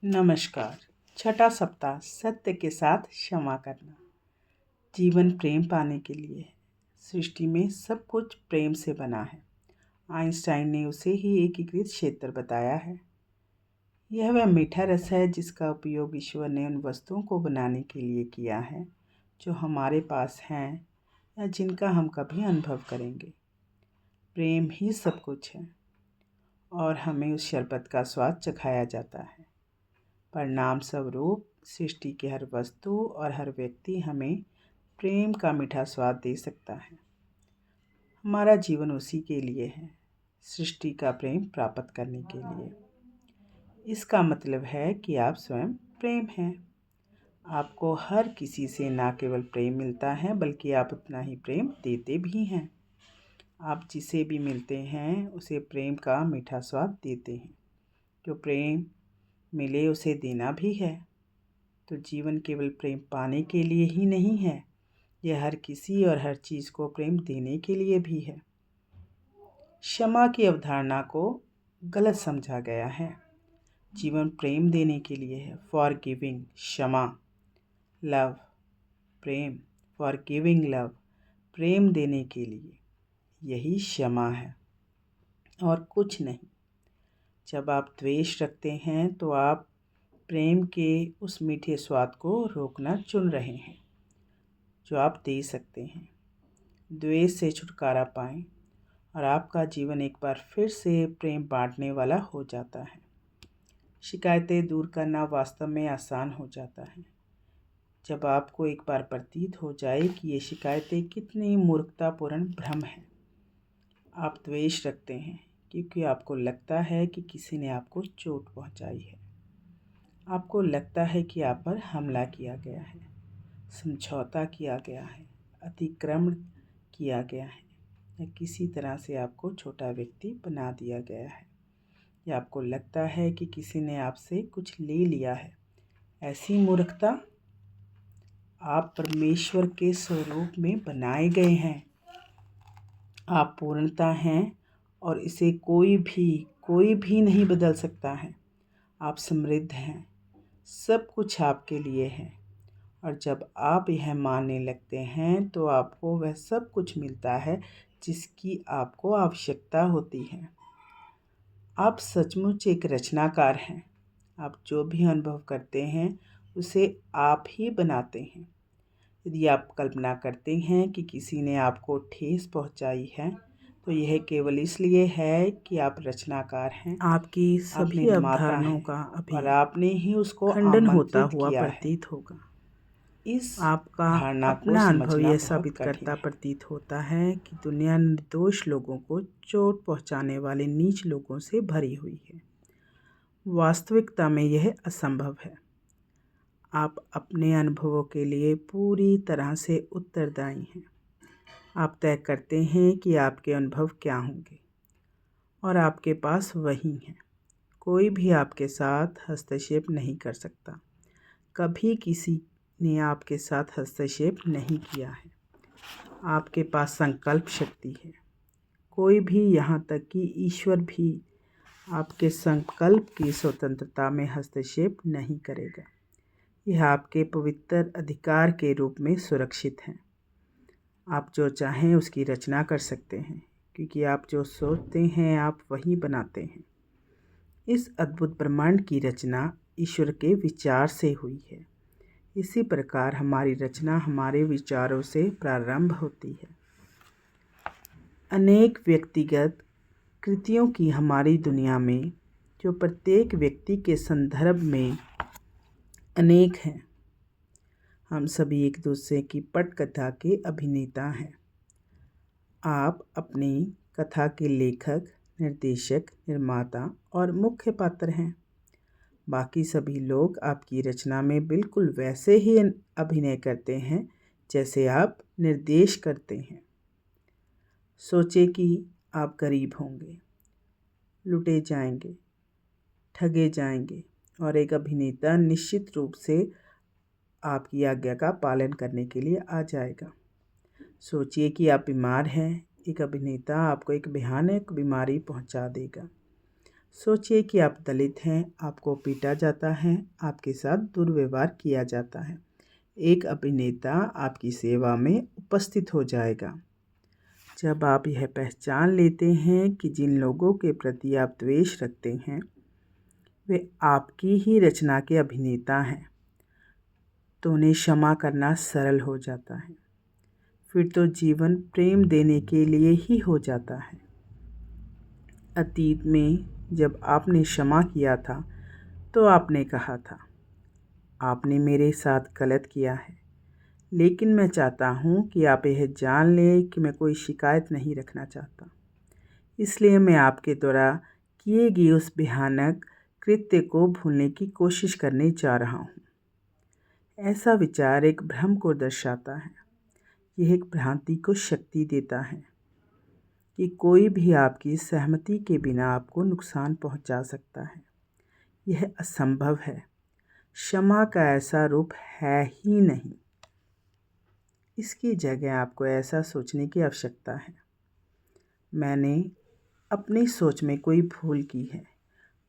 नमस्कार। छठा सप्ताह सत्य के साथ क्षमा करना। जीवन प्रेम पाने के लिए है। सृष्टि में सब कुछ प्रेम से बना है। आइंस्टाइन ने उसे ही एकीकृत क्षेत्र बताया है। यह वह मीठा रस है जिसका उपयोग ईश्वर ने उन वस्तुओं को बनाने के लिए किया है जो हमारे पास हैं या जिनका हम कभी अनुभव करेंगे। प्रेम ही सब कुछ है और हमें उस शरबत का स्वाद चखाया जाता है। परिणाम स्वरूप सृष्टि की हर वस्तु और हर व्यक्ति हमें प्रेम का मीठा स्वाद दे सकता है। हमारा जीवन उसी के लिए है, सृष्टि का प्रेम प्राप्त करने के लिए। इसका मतलब है कि आप स्वयं प्रेम हैं। आपको हर किसी से न केवल प्रेम मिलता है बल्कि आप उतना ही प्रेम देते भी हैं। आप जिसे भी मिलते हैं उसे प्रेम का मीठा स्वाद देते हैं। जो प्रेम मिले उसे देना भी है। तो जीवन केवल प्रेम पाने के लिए ही नहीं है, यह हर किसी और हर चीज़ को प्रेम देने के लिए भी है। क्षमा की अवधारणा को गलत समझा गया है। जीवन प्रेम देने के लिए है। फॉर गिविंग क्षमा, लव प्रेम, फॉर गिविंग लव प्रेम देने के लिए, यही क्षमा है और कुछ नहीं। जब आप द्वेष रखते हैं तो आप प्रेम के उस मीठे स्वाद को रोकना चुन रहे हैं जो आप दे सकते हैं। द्वेष से छुटकारा पाएं और आपका जीवन एक बार फिर से प्रेम बांटने वाला हो जाता है। शिकायतें दूर करना वास्तव में आसान हो जाता है जब आपको एक बार प्रतीत हो जाए कि ये शिकायतें कितनी मूर्खतापूर्ण भ्रम है। आप द्वेष रखते हैं क्योंकि आपको लगता है कि किसी ने आपको चोट पहुंचाई है। आपको लगता है कि आप पर हमला किया गया है, समझौता किया गया है, अतिक्रमण किया गया है या किसी तरह से आपको छोटा व्यक्ति बना दिया गया है, या आपको लगता है कि किसी ने आपसे कुछ ले लिया है। ऐसी मूर्खता। आप परमेश्वर के स्वरूप में बनाए गए हैं। आप पूर्णता हैं और इसे कोई भी नहीं बदल सकता है। आप समृद्ध हैं, सब कुछ आपके लिए है और जब आप यह मानने लगते हैं तो आपको वह सब कुछ मिलता है जिसकी आपको आवश्यकता होती है। आप सचमुच एक रचनाकार हैं। आप जो भी अनुभव करते हैं उसे आप ही बनाते हैं। यदि आप कल्पना करते हैं कि किसी ने आपको ठेस पहुंचाई है तो यह केवल इसलिए है कि आप रचनाकार हैं। आपकी आप सभी निर्माता अवधारणाओं हैं का और अभी आपने ही उसको खंडन होता आमंत्रित हुआ किया है। प्रतीत होगा। इस आपका धारणा को अपना अनुभव समझना यह बहुत साबित कठिन करता है। प्रतीत होता है कि दुनिया निर्दोष लोगों को चोट पहुंचाने वाले नीच लोगों से भरी हुई है। वास्तविकता में यह असंभव है। आप अपने अनुभवों के लिए पूरी तरह से उत्तरदायी हैं। आप तय करते हैं कि आपके अनुभव क्या होंगे और आपके पास वही हैं। कोई भी आपके साथ हस्तक्षेप नहीं कर सकता। कभी किसी ने आपके साथ हस्तक्षेप नहीं किया है। आपके पास संकल्प शक्ति है। कोई भी, यहाँ तक कि ईश्वर भी, आपके संकल्प की स्वतंत्रता में हस्तक्षेप नहीं करेगा। यह आपके पवित्र अधिकार के रूप में सुरक्षित है। आप जो चाहें उसकी रचना कर सकते हैं क्योंकि आप जो सोचते हैं आप वही बनाते हैं। इस अद्भुत ब्रह्मांड की रचना ईश्वर के विचार से हुई है। इसी प्रकार हमारी रचना हमारे विचारों से प्रारंभ होती है। अनेक व्यक्तिगत कृतियों की हमारी दुनिया में, जो प्रत्येक व्यक्ति के संदर्भ में अनेक हैं। हम सभी एक दूसरे की पटकथा के अभिनेता हैं। आप अपनी कथा के लेखक, निर्देशक, निर्माता और मुख्य पात्र हैं। बाकी सभी लोग आपकी रचना में बिल्कुल वैसे ही अभिनय करते हैं जैसे आप निर्देश करते हैं। सोचे कि आप गरीब होंगे, लुटे जाएंगे, ठगे जाएंगे और एक अभिनेता निश्चित रूप से आपकी आज्ञा का पालन करने के लिए आ जाएगा। सोचिए कि आप बीमार हैं, एक अभिनेता आपको एक भयानक बीमारी पहुंचा देगा। सोचिए कि आप दलित हैं, आपको पीटा जाता है, आपके साथ दुर्व्यवहार किया जाता है। एक अभिनेता आपकी सेवा में उपस्थित हो जाएगा। जब आप यह पहचान लेते हैं कि जिन लोगों के प्रति आप द्वेष रखते हैं वे आपकी ही रचना के अभिनेता हैं, तो उन्हें क्षमा करना सरल हो जाता है। फिर तो जीवन प्रेम देने के लिए ही हो जाता है। अतीत में जब आपने क्षमा किया था तो आपने कहा था, आपने मेरे साथ गलत किया है, लेकिन मैं चाहता हूँ कि आप यह जान लें कि मैं कोई शिकायत नहीं रखना चाहता। इसलिए मैं आपके द्वारा किए गए उस भयानक कृत्य को भूलने की कोशिश करने जा रहा हूँ। ऐसा विचार एक भ्रम को दर्शाता है। यह एक भ्रांति को शक्ति देता है कि कोई भी आपकी सहमति के बिना आपको नुकसान पहुंचा सकता है। यह असंभव है। क्षमा का ऐसा रूप है ही नहीं। इसकी जगह आपको ऐसा सोचने की आवश्यकता है, मैंने अपनी सोच में कोई भूल की है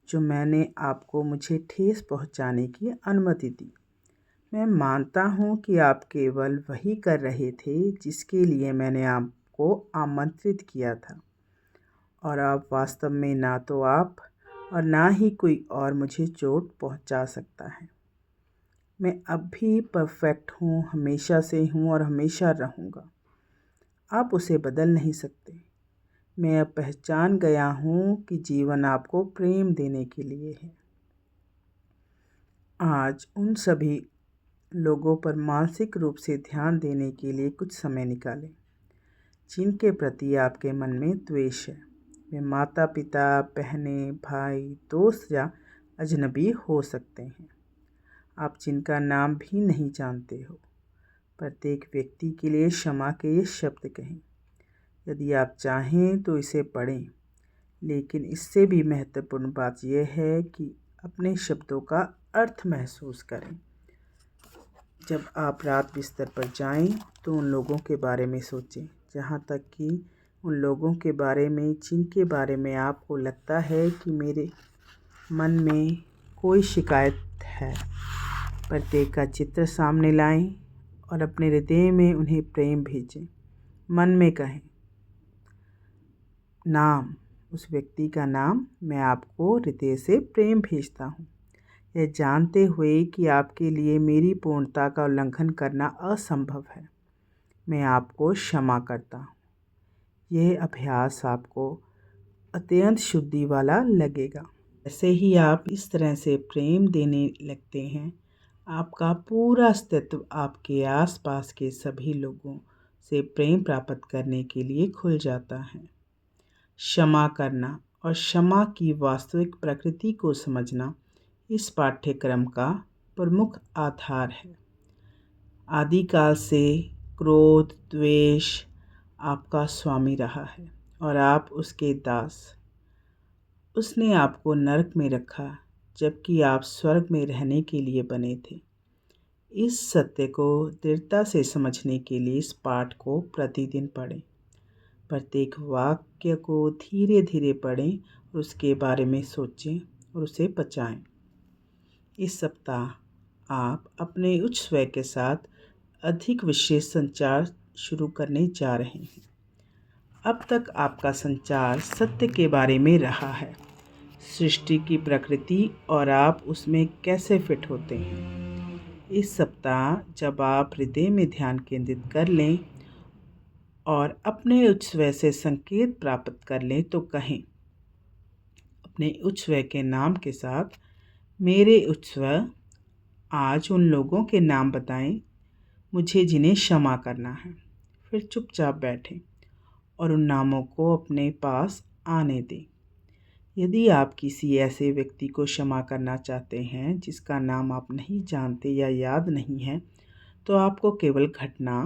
जो मैंने आपको मुझे ठेस पहुंचाने की अनुमति दी। मैं मानता हूं कि आप केवल वही कर रहे थे जिसके लिए मैंने आपको आमंत्रित किया था, और आप वास्तव में ना तो आप और ना ही कोई और मुझे चोट पहुंचा सकता है। मैं अब भी परफेक्ट हूँ, हमेशा से हूँ और हमेशा रहूँगा। आप उसे बदल नहीं सकते। मैं अब पहचान गया हूँ कि जीवन आपको प्रेम देने के लिए है। आज उन सभी लोगों पर मानसिक रूप से ध्यान देने के लिए कुछ समय निकालें जिनके प्रति आपके मन में द्वेष है। वे माता पिता, बहनें, भाई, दोस्त या अजनबी हो सकते हैं, आप जिनका नाम भी नहीं जानते हो। प्रत्येक व्यक्ति के लिए क्षमा के ये शब्द कहें। यदि आप चाहें तो इसे पढ़ें, लेकिन इससे भी महत्वपूर्ण बात यह है कि अपने शब्दों का अर्थ महसूस करें। जब आप रात बिस्तर पर जाएं तो उन लोगों के बारे में सोचें, जहाँ तक कि उन लोगों के बारे में जिनके बारे में आपको लगता है कि मेरे मन में कोई शिकायत है। प्रत्येक का चित्र सामने लाएं और अपने हृदय में उन्हें प्रेम भेजें। मन में कहें, नाम, उस व्यक्ति का नाम, मैं आपको हृदय से प्रेम भेजता हूँ, यह जानते हुए कि आपके लिए मेरी पूर्णता का उल्लंघन करना असंभव है। मैं आपको क्षमा करता हूँ। यह अभ्यास आपको अत्यंत शुद्धि वाला लगेगा। जैसे ही आप इस तरह से प्रेम देने लगते हैं, आपका पूरा अस्तित्व आपके आसपास के सभी लोगों से प्रेम प्राप्त करने के लिए खुल जाता है। क्षमा करना और क्षमा की वास्तविक प्रकृति को समझना इस पाठ्यक्रम का प्रमुख आधार है। आदिकाल से क्रोध, द्वेष आपका स्वामी रहा है और आप उसके दास। उसने आपको नरक में रखा जबकि आप स्वर्ग में रहने के लिए बने थे। इस सत्य को दृढ़ता से समझने के लिए इस पाठ को प्रतिदिन पढ़ें। प्रत्येक वाक्य को धीरे धीरे पढ़ें और उसके बारे में सोचें और उसे पचाएं। इस सप्ताह आप अपने उच्च स्व के साथ अधिक विशेष संचार शुरू करने जा रहे हैं। अब तक आपका संचार सत्य के बारे में रहा है, सृष्टि की प्रकृति और आप उसमें कैसे फिट होते हैं। इस सप्ताह जब आप हृदय में ध्यान केंद्रित कर लें और अपने उच्च स्व से संकेत प्राप्त कर लें तो कहें, अपने उच्च स्व के नाम के साथ, मेरे उच्च स्व आज उन लोगों के नाम बताएं मुझे जिन्हें क्षमा करना है। फिर चुपचाप बैठें और उन नामों को अपने पास आने दें। यदि आप किसी ऐसे व्यक्ति को क्षमा करना चाहते हैं जिसका नाम आप नहीं जानते या याद नहीं है, तो आपको केवल घटना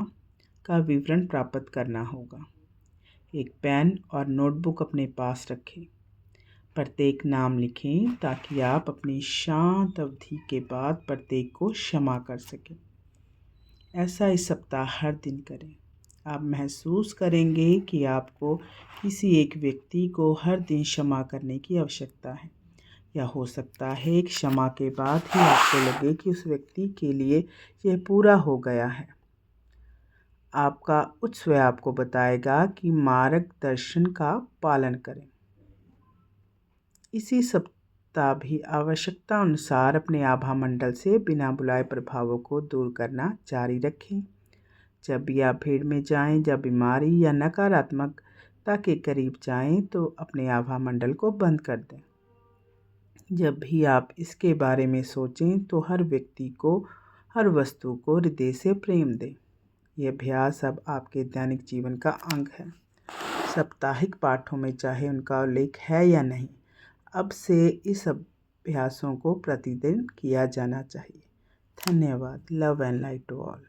का विवरण प्राप्त करना होगा। एक पेन और नोटबुक अपने पास रखें। प्रत्येक नाम लिखें ताकि आप अपनी शांत अवधि के बाद प्रत्येक को क्षमा कर सकें। ऐसा इस सप्ताह हर दिन करें। आप महसूस करेंगे कि आपको किसी एक व्यक्ति को हर दिन क्षमा करने की आवश्यकता है, या हो सकता है क्षमा के बाद ही आपको लगे कि उस व्यक्ति के लिए यह पूरा हो गया है। आपका उच्च स्व आपको बताएगा कि मार्गदर्शन का पालन करें। इसी सप्ताह भी आवश्यकता अनुसार अपने आभा मंडल से बिना बुलाए प्रभावों को दूर करना जारी रखें। जब भी आप भीड़ में जाएं, जब बीमारी या नकारात्मकता के करीब जाएं, तो अपने आभा मंडल को बंद कर दें। जब भी आप इसके बारे में सोचें तो हर व्यक्ति को, हर वस्तु को हृदय से प्रेम दें। यह अभ्यास अब आपके दैनिक जीवन का अंग है। साप्ताहिक पाठों में चाहे उनका उल्लेख है या नहीं, अब से इस अभ्यासों को प्रतिदिन किया जाना चाहिए। धन्यवाद। Love and light to all.